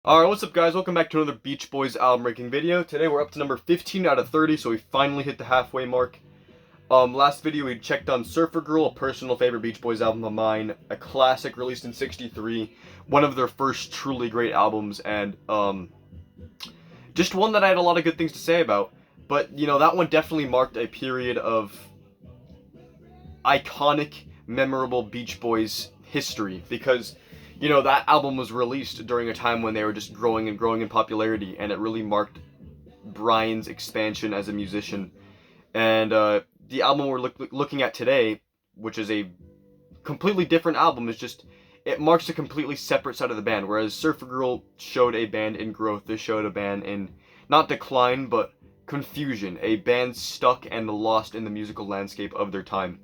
Alright, what's up guys? Welcome back to another Beach Boys album ranking video. Today we're up to number 15 out of 30, so we finally hit the halfway mark. Last video we checked on Surfer Girl, a personal favorite Beach Boys album of mine, a classic released in '63, one of their first truly great albums, and just one that I had a lot of good things to say about. But, you know, that one definitely marked a period of iconic, memorable Beach Boys history, because you know, that album was released during a time when they were just growing and growing in popularity, and it really marked Brian's expansion as a musician. And the album we're looking at today, which is a completely different album, is just, it marks a completely separate side of the band. Whereas Surfer Girl showed a band in growth, this showed a band in, not decline, but confusion. A band stuck and lost in the musical landscape of their time.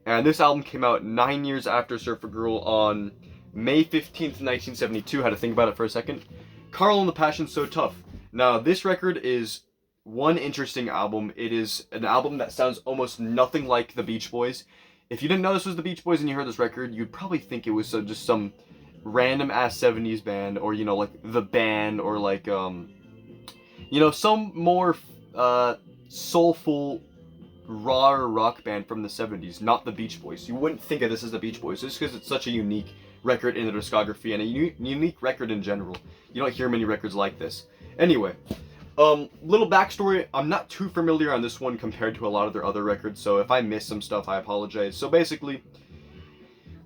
And this album came out 9 years after Surfer Girl on May 15th, 1972. Had to think about it for a second. Carl and the Passion So Tough. Now, this record is one interesting album. It is an album that sounds almost nothing like the Beach Boys. If you didn't know this was the Beach Boys and you heard this record, you'd probably think it was just some random ass 70s band, or, you know, like The Band, or like, you know, some more soulful, raw rock band from the 70s, not the Beach Boys. You wouldn't think of this as the Beach Boys, just because it's such a unique record in the discography and a unique record in general. You don't hear many records like this. Anyway, little backstory. I'm not too familiar on this one compared to a lot of their other records, so if I miss some stuff, I apologize. So basically,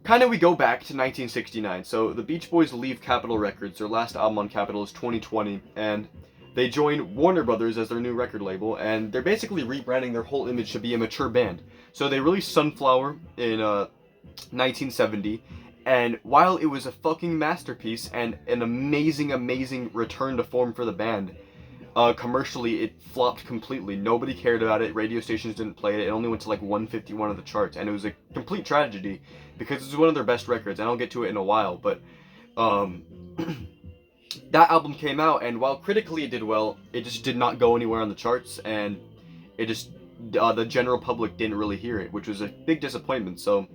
kind of we go back to 1969. So the Beach Boys leave Capitol Records. Their last album on Capitol is 2020, and they join Warner Brothers as their new record label, and they're basically rebranding their whole image to be a mature band. So they released Sunflower in 1970, and while it was a fucking masterpiece and an amazing return to form for the band, commercially it flopped completely. Nobody cared about it. Radio stations didn't play it. It only went to like 151 of the charts, and it was a complete tragedy because it was one of their best records, and I'll get to it in a while. But that album came out, and while critically it did well, it just did not go anywhere on the charts, and it just the general public didn't really hear it, which was a big disappointment. So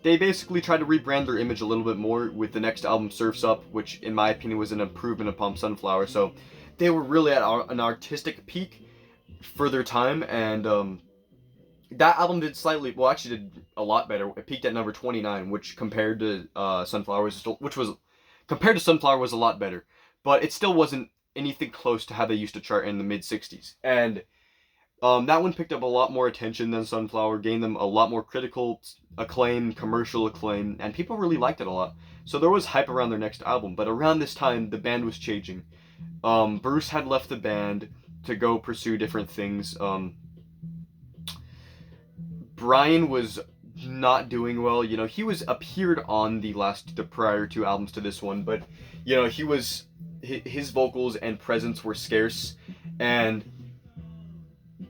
they basically tried to rebrand their image a little bit more with the next album, Surf's Up, which in my opinion was an improvement upon Sunflower. So they were really at an artistic peak for their time, and that album did slightly, well, actually did a lot better. It peaked at number 29, which compared to Sunflower was a lot better, but it still wasn't anything close to how they used to chart in the mid 60s. And that one picked up a lot more attention than Sunflower, gained them a lot more critical acclaim, commercial acclaim, and people really liked it a lot. So there was hype around their next album, but around this time, the band was changing. Bruce had left the band to go pursue different things. Brian was not doing well. You know, he appeared on the prior two albums to this one, but, you know, his vocals and presence were scarce, and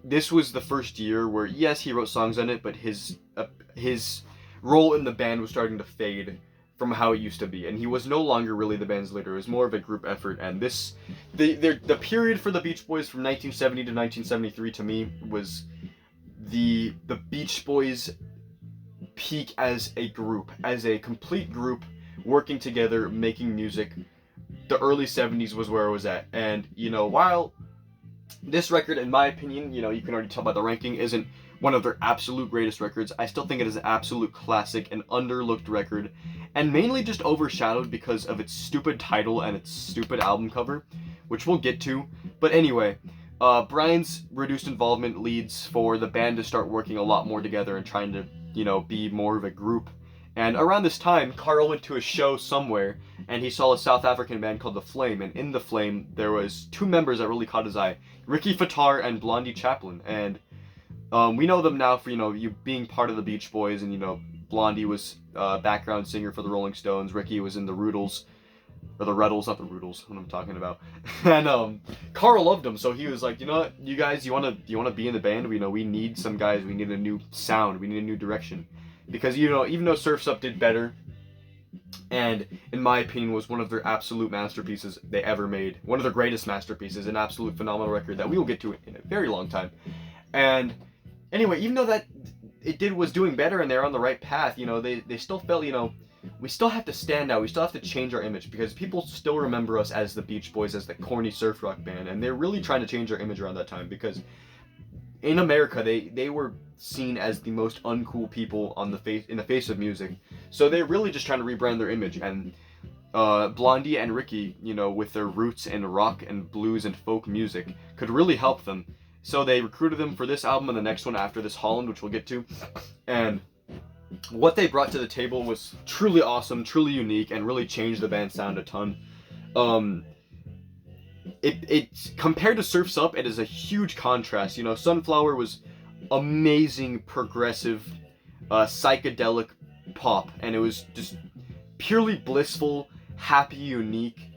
this was the first year where, yes, he wrote songs on it, but his role in the band was starting to fade from how it used to be, and he was no longer really the band's leader. It was more of a group effort, and the period for the Beach Boys from 1970 to 1973 to me was the Beach Boys peak as a group, as a complete group, working together, making music. The early 70s was where it was at, and, you know, while this record, in my opinion, you know, you can already tell by the ranking, isn't one of their absolute greatest records, I still think it is an absolute classic, an underlooked record, and mainly just overshadowed because of its stupid title and its stupid album cover, which we'll get to. But anyway, Brian's reduced involvement leads for the band to start working a lot more together and trying to, you know, be more of a group. And around this time, Carl went to a show somewhere, and he saw a South African band called The Flame, and in The Flame, there was two members that really caught his eye, Ricky Fattar and Blondie Chaplin, and we know them now for, you know, you being part of the Beach Boys, and, you know, Blondie was background singer for the Rolling Stones, Ricky was in the Rudels, or the Ruddles, not the Rudels, what I'm talking about, and Carl loved them, so he was like, you know what, you guys, you wanna be in the band? We need some guys, we need a new sound, we need a new direction. Because, you know, even though Surf's Up did better, and in my opinion was one of their absolute masterpieces they ever made, one of their greatest masterpieces, an absolute phenomenal record that we will get to in a very long time. And anyway, even though that was doing better and they're on the right path, you know, they still felt, you know, we still have to stand out. We still have to change our image because people still remember us as the Beach Boys, as the corny surf rock band, and they're really trying to change our image around that time because in America they were seen as the most uncool people on the face of music. So they're really just trying to rebrand their image, and Blondie and Ricky, you know, with their roots in rock and blues and folk music, could really help them. So they recruited them for this album and the next one after this, Holland, which we'll get to. And what they brought to the table was truly awesome, truly unique, and really changed the band's sound a ton. It compared to Surf's Up, it is a huge contrast. You know, Sunflower was amazing, progressive, psychedelic pop, and it was just purely blissful, happy, unique,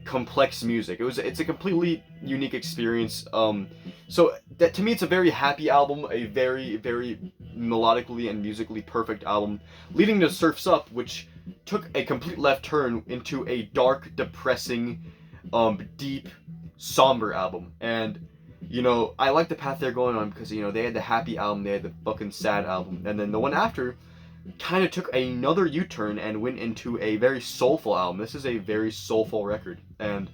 complex music. It's a completely unique experience. So that to me, it's a very happy album, a very, very melodically and musically perfect album, leading to Surf's Up, which took a complete left turn into a dark, depressing, deep, somber album. And you know, I like the path they're going on because, you know, they had the happy album, they had the fucking sad album, and then the one after kind of took another U-turn and went into a very soulful album. This is a very soulful record, and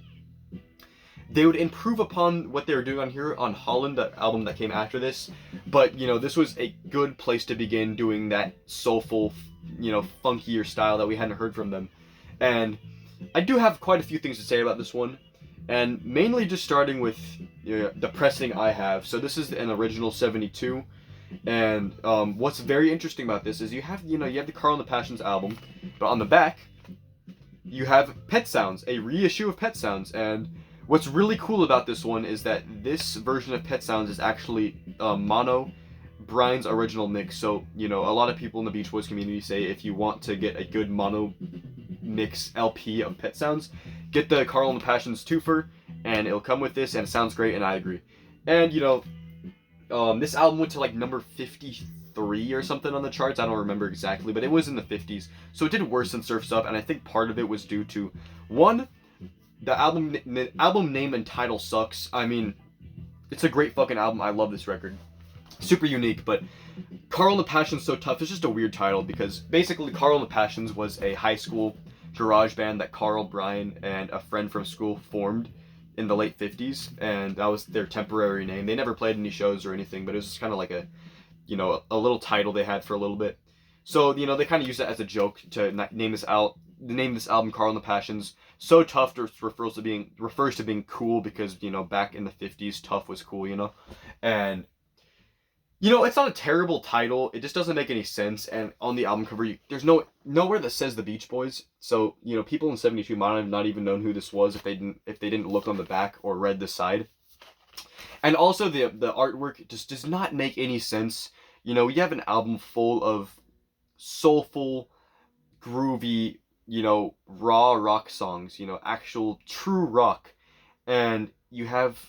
they would improve upon what they were doing on here on Holland, the album that came after this, but, you know, this was a good place to begin doing that soulful, you know, funkier style that we hadn't heard from them. And I do have quite a few things to say about this one, and mainly just starting with the pressing I have. So this is an original 72, and what's very interesting about this is you have the Carl and the Passions album, but on the back you have Pet Sounds, a reissue of Pet Sounds. And what's really cool about this one is that this version of Pet Sounds is actually mono, Brian's original mix. So, you know, a lot of people in the Beach Boys community say if you want to get a good mono mix LP of Pet Sounds, get the Carl and the Passions twofer, and it'll come with this, and it sounds great, and I agree. And, you know, this album went to like number 53 or something on the charts. I don't remember exactly, but it was in the 50s. So it did worse than Surf's Up, and I think part of it was due to, one, the album name and title sucks. I mean, it's a great fucking album. I love this record. Super unique, but Carl and the Passions So Tough is just a weird title because basically Carl and the Passions was a high school garage band that Carl, Brian, and a friend from school formed in the late 50s, and that was their temporary name. They never played any shows or anything, but it was just kind of like a, you know, a little title they had for a little bit. So, you know, they kind of used it as a joke to name this album Carl and the Passions. So Tough refers to being cool because, you know, back in the 50s, tough was cool, you know? And, you know, it's not a terrible title. It just doesn't make any sense. And on the album cover, there's nowhere that says the Beach Boys. So, you know, people in 72 might have not even known who this was if they didn't look on the back or read the side. And also the artwork just does not make any sense. You know, you have an album full of soulful, groovy, you know, raw rock songs, you know, actual true rock. And you have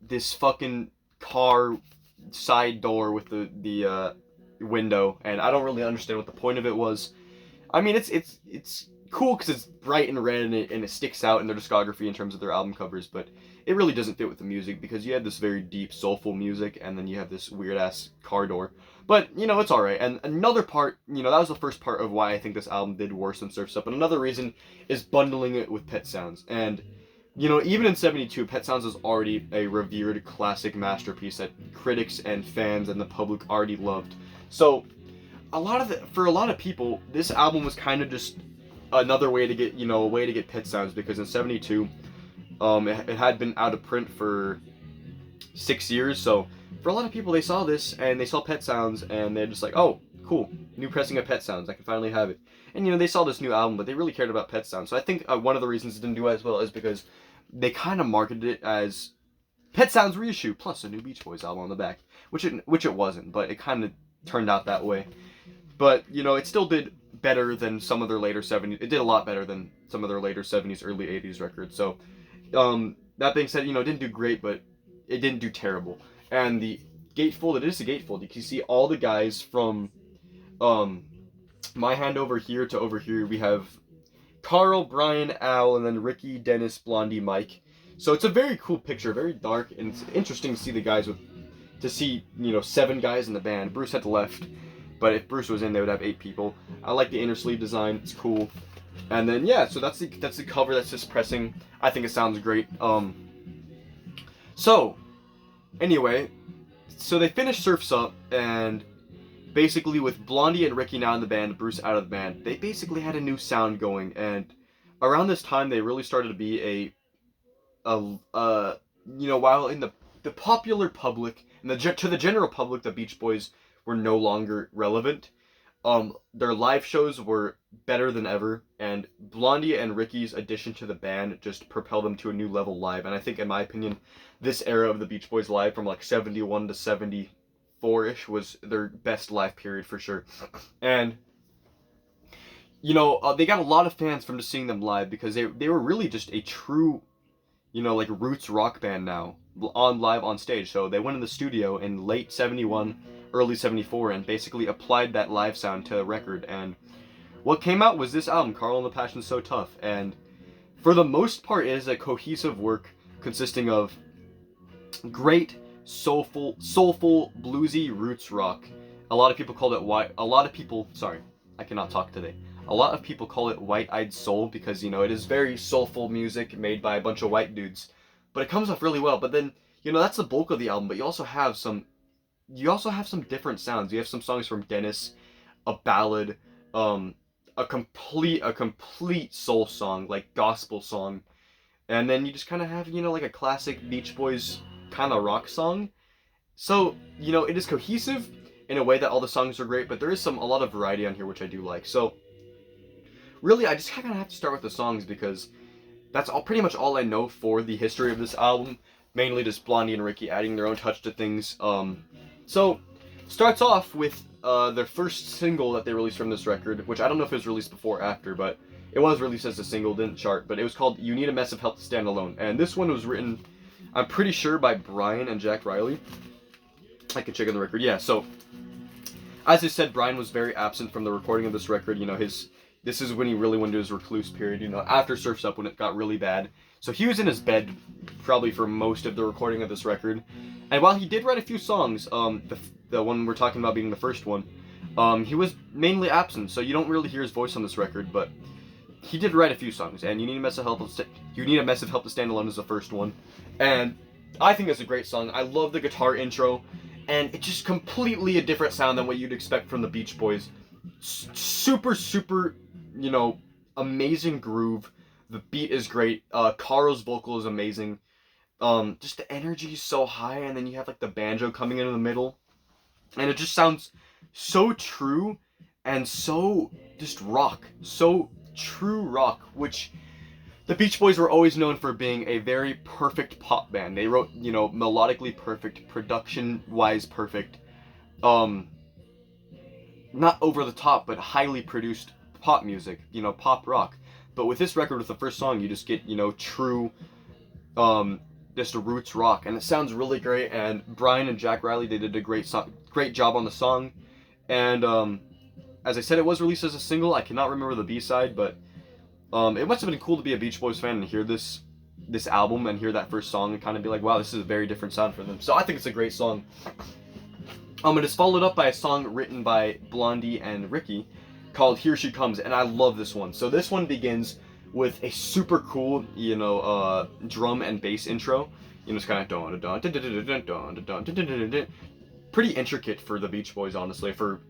this fucking car side door with the window, and I don't really understand what the point of it was. I mean, it's cool because it's bright and red, and it sticks out in their discography in terms of their album covers, but it really doesn't fit with the music because you have this very deep, soulful music, and then you have this weird-ass car door. But, you know, it's alright. And another part, you know, that was the first part of why I think this album did worse than Surf's Up, and another reason is bundling it with Pet Sounds. And, you know, even in 72, Pet Sounds is already a revered classic masterpiece that critics and fans and the public already loved. So, for a lot of people, this album was kind of just another way to get Pet Sounds, because in 72, it had been out of print for 6 years, so for a lot of people, they saw this, and they saw Pet Sounds, and they're just like, oh, cool, new pressing of Pet Sounds, I can finally have it. And, you know, they saw this new album, but they really cared about Pet Sounds. So I think one of the reasons it didn't do as well is because they kind of marketed it as Pet Sounds reissue, plus a new Beach Boys album on the back, which it wasn't, but it kind of turned out that way. But, you know, it still did better than some of their later 70s. It did a lot better than some of their later 70s, early 80s records. So, that being said, you know, it didn't do great, but it didn't do terrible. And the Gatefold, it is a Gatefold. You can see all the guys from my hand over here to over here. We have Carl, Brian, Al, and then Ricky, Dennis, Blondie, Mike. So it's a very cool picture, very dark, and it's interesting to see the guys you know, 7 guys in the band. Bruce at the left. but if Bruce was in, they would have 8 people. I like the inner sleeve design; it's cool. And then yeah, so that's the cover. That's just pressing. I think it sounds great. So anyway, so they finished Surf's Up, and basically with Blondie and Ricky now in the band, Bruce out of the band, they basically had a new sound going. And around this time, they really started to be while in the popular public and to the general public, the Beach Boys were no longer relevant. Their live shows were better than ever, and Blondie and Ricky's addition to the band just propelled them to a new level live. And I think, in my opinion, this era of the Beach Boys live, from like 71 to 74-ish, was their best live period for sure. And they got a lot of fans from just seeing them live, because they were really just a true, like roots rock band now, live on stage. So they went in the studio in late 71, early 74, and basically applied that live sound to the record. And what came out was this album, Carl and the Passion So Tough. And for the most part, it is a cohesive work consisting of great, soulful, bluesy roots rock. A lot of people call it sorry, I cannot talk today. A lot of people call it white-eyed soul, because, it is very soulful music made by a bunch of white dudes. But it comes off really well. But then, that's the bulk of the album, but you also have some different sounds. You have some songs from Dennis, a ballad, a complete soul song, like gospel song. And then you just kind of have, like a classic Beach Boys kind of rock song. So, it is cohesive in a way that all the songs are great, but there is a lot of variety on here, which I do like. So really, I just kind of have to start with the songs, because that's pretty much all I know for the history of this album. Mainly just Blondie and Ricky adding their own touch to things. So, starts off with their first single that they released from this record, which I don't know if it was released before or after, but it was released as a single, didn't chart, but it was called You Need a Mess of Help to Stand Alone. And this one was written, I'm pretty sure, by Brian and Jack Riley. I can check on the record. Yeah, so, as I said, Brian was very absent from the recording of this record. This is when he really went into his recluse period, after Surf's Up, when it got really bad. So he was in his bed probably for most of the recording of this record. And while he did write a few songs, the one we're talking about being the first one, he was mainly absent, so you don't really hear his voice on this record, but he did write a few songs. And You Need a Mess of Help to Stand Alone is the first one. And I think it's a great song. I love the guitar intro, and it's just completely a different sound than what you'd expect from the Beach Boys. Super, amazing groove. The beat is great. Carl's vocal is amazing. Just the energy is so high, and then you have like the banjo coming in the middle, and it just sounds so true and so just rock, so true rock, which the Beach Boys were always known for being a very perfect pop band. They wrote, melodically perfect, production-wise perfect, not over the top, but highly produced pop music, pop rock. But with this record, with the first song, you just get, true, just a roots rock, and it sounds really great. And Brian and Jack Riley, they did a great job on the song. And as I said, it was released as a single. I cannot remember the B-side, but it must have been cool to be a Beach Boys fan and hear this album and hear that first song and kind of be like, wow, this is a very different sound for them. So I think it's a great song. It is followed up by a song written by Blondie and Ricky called Here She Comes, and I love this one. So this one begins with a super cool, drum and bass intro. It's kind of pretty intricate for the Beach Boys, honestly, for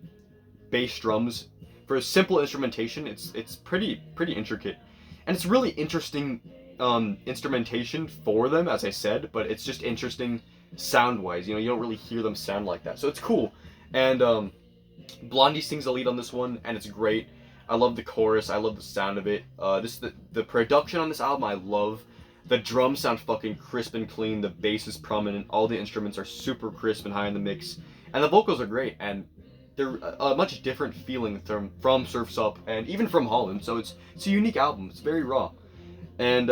bass drums. For a simple instrumentation, it's pretty intricate, and it's really interesting instrumentation for them, as I said, but it's just interesting sound-wise. You don't really hear them sound like that, so it's cool. And Blondie sings the lead on this one, and it's great. I love the chorus. I love the sound of it. The production on this album, I love. The drums sound fucking crisp and clean. The bass is prominent. All the instruments are super crisp and high in the mix, and the vocals are great. And they're a much different feeling from Surf's Up and even from Holland. So it's a unique album. It's very raw. And,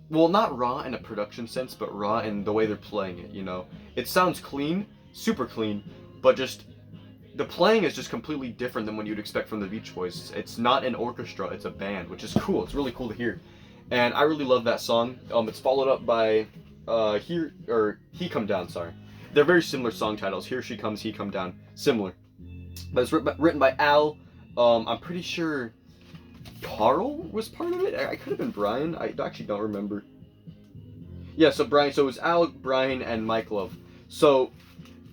not raw in a production sense, but raw in the way they're playing it, It sounds clean, super clean, but just, the playing is just completely different than what you'd expect from the Beach Boys. It's not an orchestra, it's a band, which is cool. It's really cool to hear. And I really love that song. It's followed up by, He Come Down, sorry. They're very similar song titles. Here She Comes, He Come Down. Similar. But it's written by Al. I'm pretty sure Carl was part of it. I could have been Brian. I actually don't remember. Yeah, so Brian. So it was Al, Brian, and Mike Love. So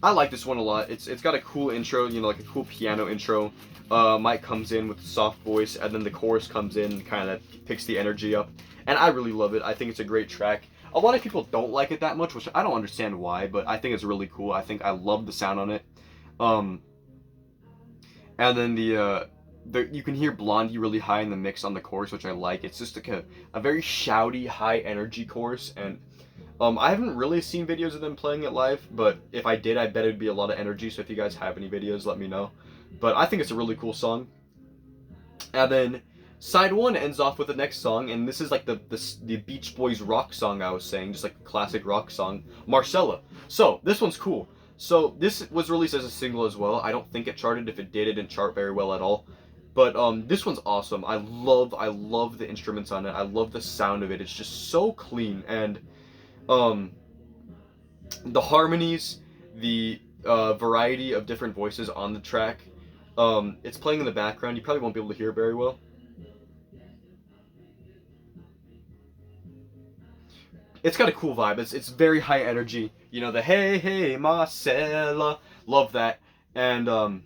I like this one a lot. It's got a cool intro, you know, like a cool piano intro. Mike comes in with a soft voice, and then the chorus comes in and kind of picks the energy up. And I really love it. I think it's a great track. A lot of people don't like it that much, which I don't understand why, but I think it's really cool. I think I love the sound on it. And then you can hear Blondie really high in the mix on the chorus, which I like. It's just like a very shouty, high energy chorus, and I haven't really seen videos of them playing it live, but if I did, I bet it'd be a lot of energy. So if you guys have any videos, let me know. But I think it's a really cool song. And then side one ends off with the next song, and this is like the Beach Boys rock song I was saying, just like a classic rock song, Marcella. So this one's cool. So this was released as a single as well. I don't think it charted. If it did, it didn't chart very well at all. But this one's awesome. I love the instruments on it. I love the sound of it. It's just so clean, and the harmonies, the variety of different voices on the track. It's playing in the background. You probably won't be able to hear it very well. It's got a cool vibe. It's very high energy. You know, the hey hey Marcella, love that. And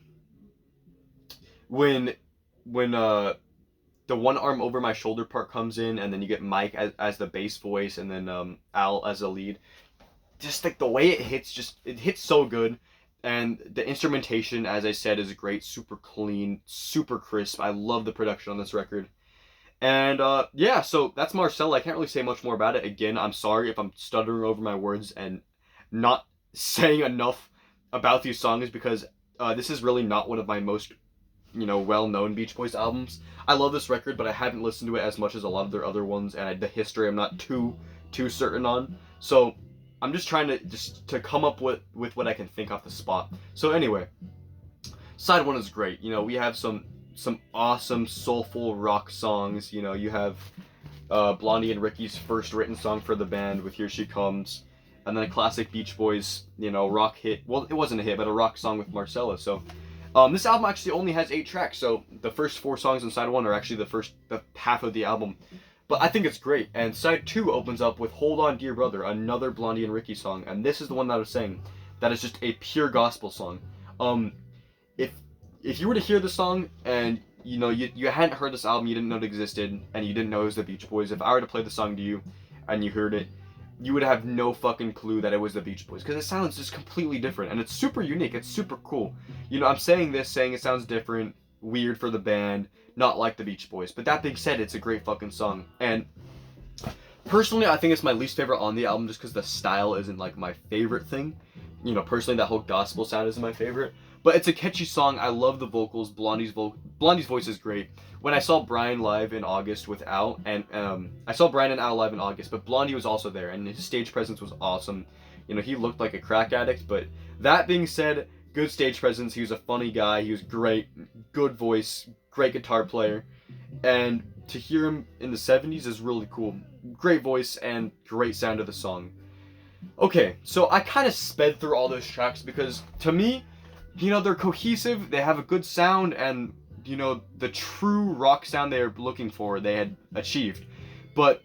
when the one arm over my shoulder part comes in, and then you get Mike as the bass voice, and then Al as the lead. Just like the way it hits, it hits so good. And the instrumentation, as I said, is great, super clean, super crisp. I love the production on this record. And yeah, so that's Marcel. I can't really say much more about it. Again, I'm sorry if I'm stuttering over my words and not saying enough about these songs, because this is really not one of my most, you know, well-known Beach Boys albums. I love this record, but I haven't listened to it as much as a lot of their other ones, and the history I'm not too certain on. So I'm just trying to come up with what I can think off the spot. So anyway, side one is great. You know, we have some awesome soulful rock songs. You know, you have Blondie and Ricky's first written song for the band with Here She Comes, and then a classic Beach Boys, you know, rock hit. Well, it wasn't a hit, but a rock song with Marcella. So this album actually only has 8 tracks, so the first 4 songs in side 1 are actually the half of the album. But I think it's great. And side 2 opens up with Hold On Dear Brother, another Blondie and Ricky song. And this is the one that I was saying, that is just a pure gospel song. If you were to hear the song and you know you hadn't heard this album, you didn't know it existed, and you didn't know it was the Beach Boys, if I were to play the song to you and you heard it, you would have no fucking clue that it was the Beach Boys, because it sounds just completely different, and it's super unique. It's super cool. You know, I'm saying it sounds different, weird for the band, not like the Beach Boys. But that being said, it's a great fucking song. And personally, I think it's my least favorite on the album, just because the style isn't like my favorite thing. You know, personally, that whole gospel sound isn't my favorite. But it's a catchy song. I love the vocals. Blondie's voice is great. When I saw Brian live in August with Al, and I saw Brian and Al live in August, but Blondie was also there, and his stage presence was awesome. You know, he looked like a crack addict, but that being said, good stage presence. He was a funny guy. He was great. Good voice. Great guitar player. And to hear him in the 70s is really cool. Great voice and great sound of the song. Okay, so I kind of sped through all those tracks because, to me, you know, they're cohesive, they have a good sound, and, you know, the true rock sound they were looking for, they had achieved. But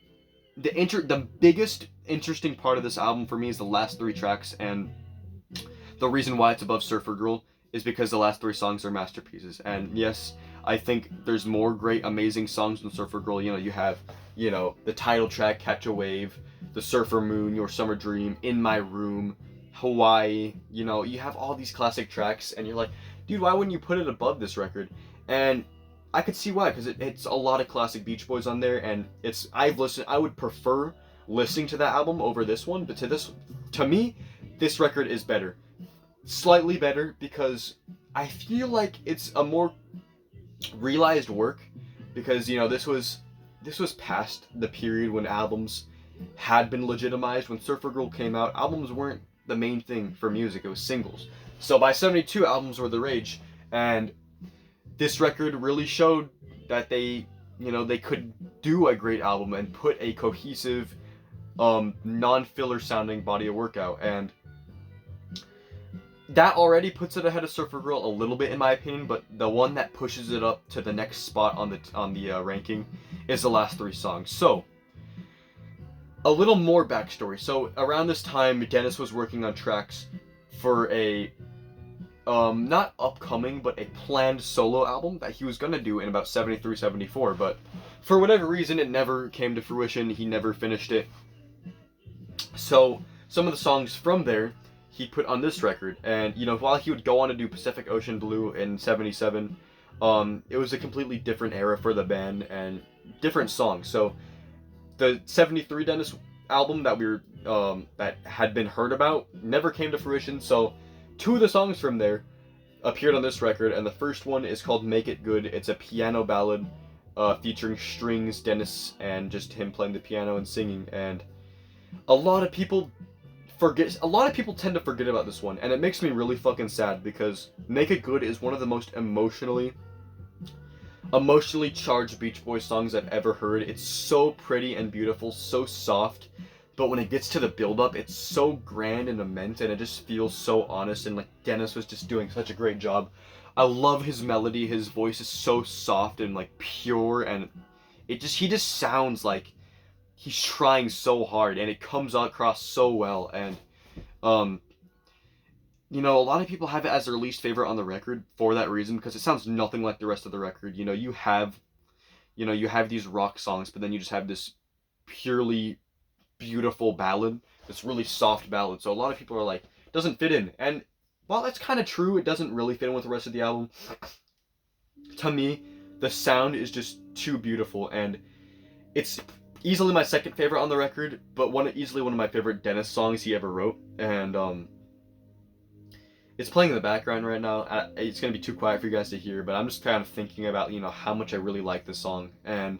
the biggest interesting part of this album for me is the last 3 tracks, and the reason why it's above Surfer Girl is because the last 3 songs are masterpieces. And yes, I think there's more great, amazing songs than Surfer Girl. You know, you have, you know, the title track, Catch a Wave, The Surfer Moon, Your Summer Dream, In My Room, Hawaii. You know, you have all these classic tracks, and you're like, dude, why wouldn't you put it above this record? And I could see why, because it's a lot of classic Beach Boys on there, and I would prefer listening to that album over this one, but to me, this record is better. Slightly better, because I feel like it's a more realized work, because, you know, this was past the period when albums had been legitimized. When Surfer Girl came out, albums weren't the main thing for music, it was singles. So by 72, albums were the rage, and this record really showed that they could do a great album and put a cohesive, non-filler sounding body of work out. And that already puts it ahead of Surfer Girl a little bit in my opinion, but the one that pushes it up to the next spot on the ranking is the last 3 songs. So, a little more backstory. So around this time, Dennis was working on tracks for a not upcoming, but a planned solo album that he was gonna do in about 73, 74, but for whatever reason, it never came to fruition. He never finished it. So some of the songs from there he put on this record, and you know, while he would go on to do Pacific Ocean Blue in 77, it was a completely different era for the band and different songs. So the 73 Dennis album that we were that had been heard about never came to fruition. So 2 of the songs from there appeared on this record, and the first one is called Make It Good. It's a piano ballad featuring strings, Dennis, and just him playing the piano and singing. And a lot of people tend to forget about this one, and it makes me really fucking sad, because Make It Good is one of the most emotionally charged Beach Boys songs I've ever heard. It's so pretty and beautiful, so soft, but when it gets to the build-up, it's so grand and immense, and it just feels so honest, and like Dennis was just doing such a great job. I love his melody. His voice is so soft and like pure, and he just sounds like he's trying so hard, and it comes across so well. And you know, a lot of people have it as their least favorite on the record for that reason, because it sounds nothing like the rest of the record. You know, you have these rock songs, but then you just have this purely beautiful ballad, this really soft ballad. So a lot of people are like, doesn't fit in. And while that's kind of true, it doesn't really fit in with the rest of the album. To me, the sound is just too beautiful, and it's easily my second favorite on the record, but easily one of my favorite Dennis songs he ever wrote. And it's playing in the background right now. It's gonna be too quiet for you guys to hear, but I'm just kind of thinking about, you know, how much I really like this song. And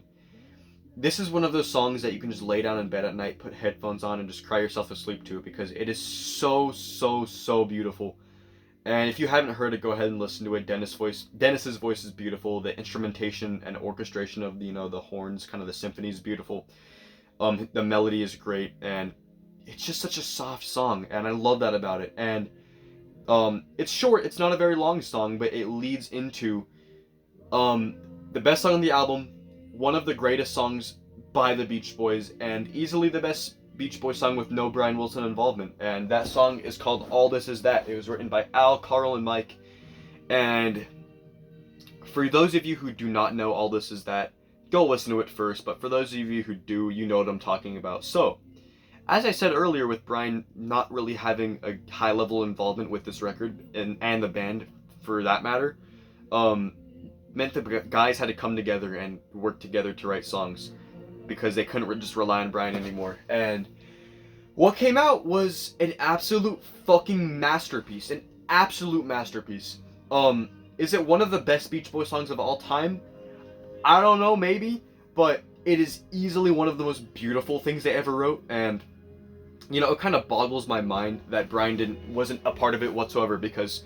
this is one of those songs that you can just lay down in bed at night, put headphones on, and just cry yourself to sleep to, because it is so, so, so beautiful. And if you haven't heard it, go ahead and listen to it. Dennis's voice is beautiful. The instrumentation and orchestration of the horns, kind of the symphony, is beautiful. The melody is great, and it's just such a soft song, and I love that about it. And it's short. It's not a very long song, but it leads into the best song on the album, one of the greatest songs by the Beach Boys, and easily the best Beach Boys song with no Brian Wilson involvement. And that song is called All This Is That. It was written by Al, Carl, and Mike. And for those of you who do not know All This Is That, go listen to it first. But for those of you who do, you know what I'm talking about. So, as I said earlier, with Brian not really having a high level involvement with this record, and the band for that matter, meant the guys had to come together and work together to write songs, because they couldn't just rely on Brian anymore. And what came out was an absolute fucking masterpiece. An absolute masterpiece. Is it one of the best Beach Boys songs of all time? I don't know, maybe, but it is easily one of the most beautiful things they ever wrote. And you know, it kind of boggles my mind that Brian wasn't a part of it whatsoever, because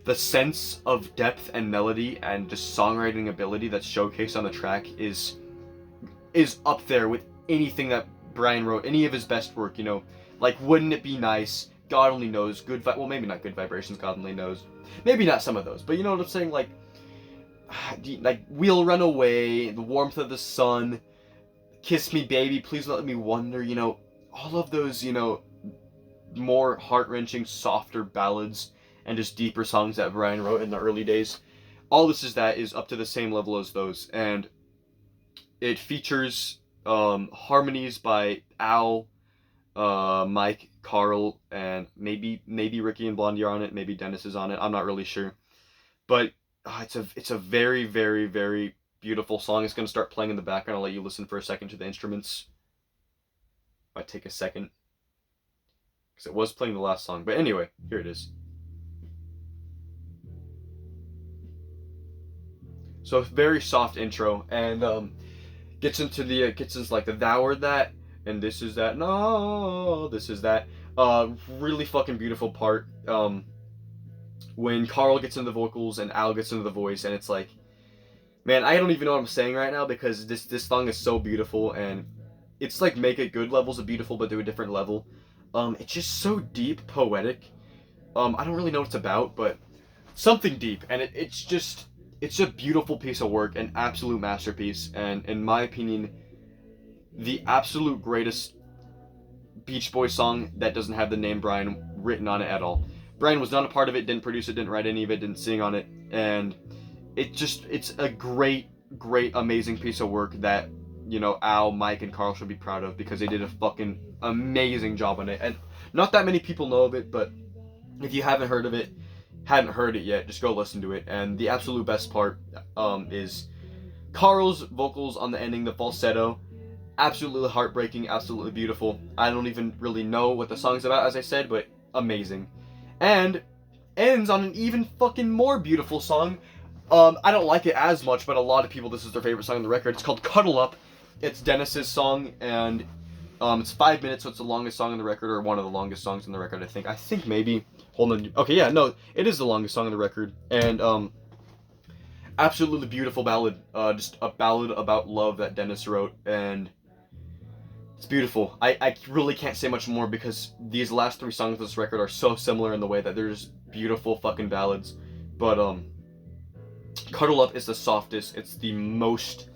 the sense of depth and melody and just songwriting ability that's showcased on the track is up there with anything that Brian wrote, any of his best work. You know, like Wouldn't It Be Nice, God Only Knows, well, maybe not Good Vibrations, God Only Knows, maybe not some of those, but you know what I'm saying, like We'll Run Away, The Warmth of the Sun, Kiss Me Baby, Please Let Me Wonder, you know, all of those, you know, more heart-wrenching, softer ballads and just deeper songs that Brian wrote in the early days. All This Is That is up to the same level as those, and it features harmonies by Al, Mike, Carl, and maybe Ricky and Blondie are on it. Maybe Dennis is on it. I'm not really sure, but it's a very, very, very beautiful song. It's gonna start playing in the background. I'll let you listen for a second to the instruments. Might take a second, because it was playing the last song. But anyway, here it is. So very soft intro, and gets into like the thou or that, and this is that, no, this is that. Really fucking beautiful part. When Carl gets into the vocals and Al gets into the voice, and it's like, man, I don't even know what I'm saying right now, because this song is so beautiful, and it's like Make It Good levels of beautiful, but to a different level. It's just so deep, poetic. I don't really know what it's about, but something deep, and it's a beautiful piece of work, an absolute masterpiece, and in my opinion, the absolute greatest Beach Boys song that doesn't have the name Brian written on it at all. Brian was not a part of it, didn't produce it, didn't write any of it, didn't sing on it, and it's a great, amazing piece of work that, you know, Al, Mike, and Carl should be proud of, because they did a fucking amazing job on it. And not that many people know of it, but if you haven't heard it yet, just go listen to it. And the absolute best part is Carl's vocals on the ending, the falsetto. Absolutely heartbreaking, absolutely beautiful. I don't even really know what the song's about, as I said, but amazing. And ends on an even fucking more beautiful song. I don't like it as much, but a lot of people, this is their favorite song on the record. It's called Cuddle Up. It's Dennis's song, and it's 5 minutes, so it's the longest song on the record, or one of the longest songs on the record, I think. I think maybe. Hold on. Okay, yeah, no, it is the longest song on the record. And absolutely beautiful ballad. Just a ballad about love that Dennis wrote, and it's beautiful. I really can't say much more, because these last 3 songs of this record are so similar in the way that they're just beautiful fucking ballads. But Cuddle Up is the softest. It's the most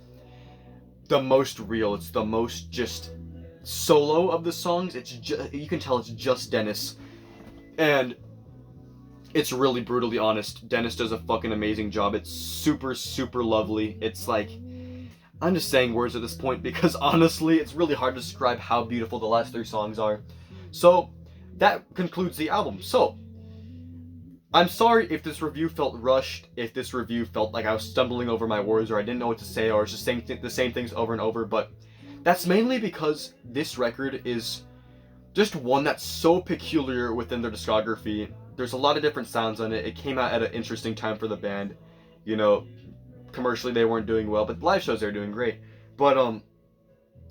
real. It's the most just solo of the songs. It's just, you can tell it's just Dennis, and it's really brutally honest. Dennis does a fucking amazing job. It's super, super lovely. It's like, I'm just saying words at this point, because honestly, it's really hard to describe how beautiful the last 3 songs are. So, that concludes the album. So, I'm sorry if this review felt rushed, if this review felt like I was stumbling over my words, or I didn't know what to say, or I was just saying the same things over and over, but that's mainly because this record is just one that's so peculiar within their discography. There's a lot of different sounds on it. It came out at an interesting time for the band. You know, commercially they weren't doing well, but live shows they were doing great. But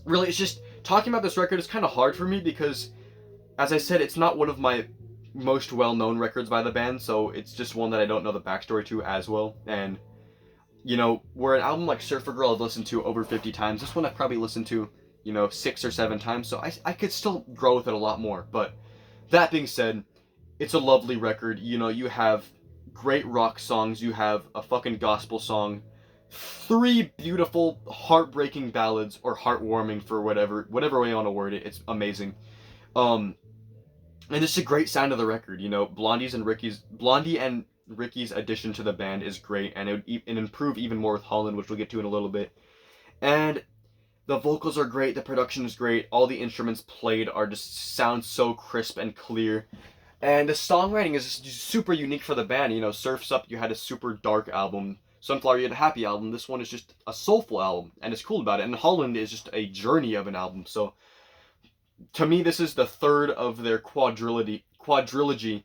really, it's just, talking about this record is kind of hard for me, because as I said, it's not one of my most well-known records by the band, so it's just one that I don't know the backstory to as well. And, you know, where an album like Surfer Girl I've listened to over 50 times, this one I've probably listened to, you know, 6 or 7 times, so I could still grow with it a lot more. But that being said, it's a lovely record. You know, you have great rock songs, you have a fucking gospel song, 3 beautiful, heartbreaking ballads, or heartwarming, for whatever way you want to word it. It's amazing. And it's a great sound of the record. You know, Blondie and Ricky's addition to the band is great, and it would improve even more with Holland, which we'll get to in a little bit. And the vocals are great, the production is great, all the instruments played are just sound so crisp and clear. And the songwriting is just super unique for the band. You know, Surf's Up, you had a super dark album. Sunflower, you had a happy album. This one is just a soulful album, and it's cool about it. And Holland is just a journey of an album. So, to me, this is the 3rd of their quadrilogy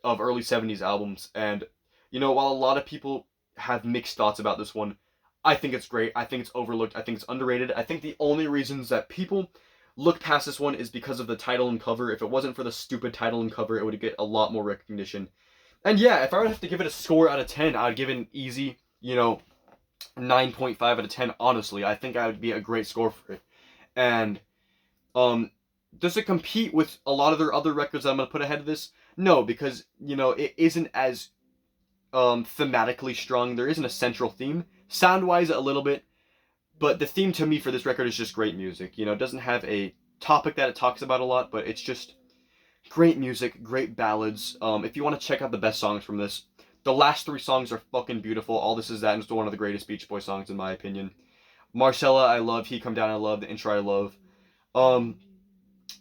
of early 70s albums. And, you know, while a lot of people have mixed thoughts about this one, I think it's great. I think it's overlooked. I think it's underrated. I think the only reasons that people look past this one is because of the title and cover. If it wasn't for the stupid title and cover, it would get a lot more recognition. And yeah, if I would have to give it a score out of 10, I would give it an easy, you know, 9.5 out of 10, honestly. I think I would be a great score for it. And, does it compete with a lot of their other records that I'm going to put ahead of this? No, because, you know, it isn't as thematically strong. There isn't a central theme. Sound-wise, a little bit. But the theme to me for this record is just great music. You know, it doesn't have a topic that it talks about a lot, but it's just great music, great ballads. If you want to check out the best songs from this, the last 3 songs are fucking beautiful. All This Is That, and it's one of the greatest Beach Boys songs, in my opinion. Marcella, I love. He Come Down, I love. The intro, I love.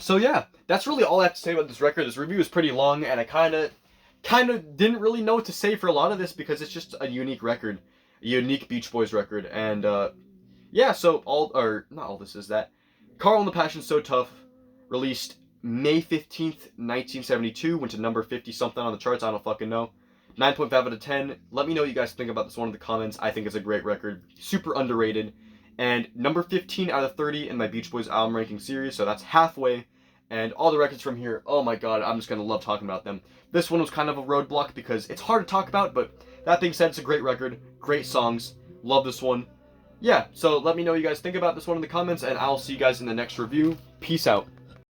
So yeah, that's really all I have to say about this record. This review is pretty long, and I kind of didn't really know what to say for a lot of this, because it's just a unique record, a unique Beach Boys record. And yeah, so not All This Is That. Carl and the Passion So Tough, released May 15th, 1972, went to number 50 something on the charts. I don't fucking know. 9.5 out of 10. Let me know what you guys think about this one in the comments. I think it's a great record, super underrated. And number 15 out of 30 in my Beach Boys album ranking series, so that's halfway. And all the records from here, oh my god, I'm just going to love talking about them. This one was kind of a roadblock because it's hard to talk about, but that being said, it's a great record, great songs, love this one. Yeah, so let me know what you guys think about this one in the comments, and I'll see you guys in the next review. Peace out.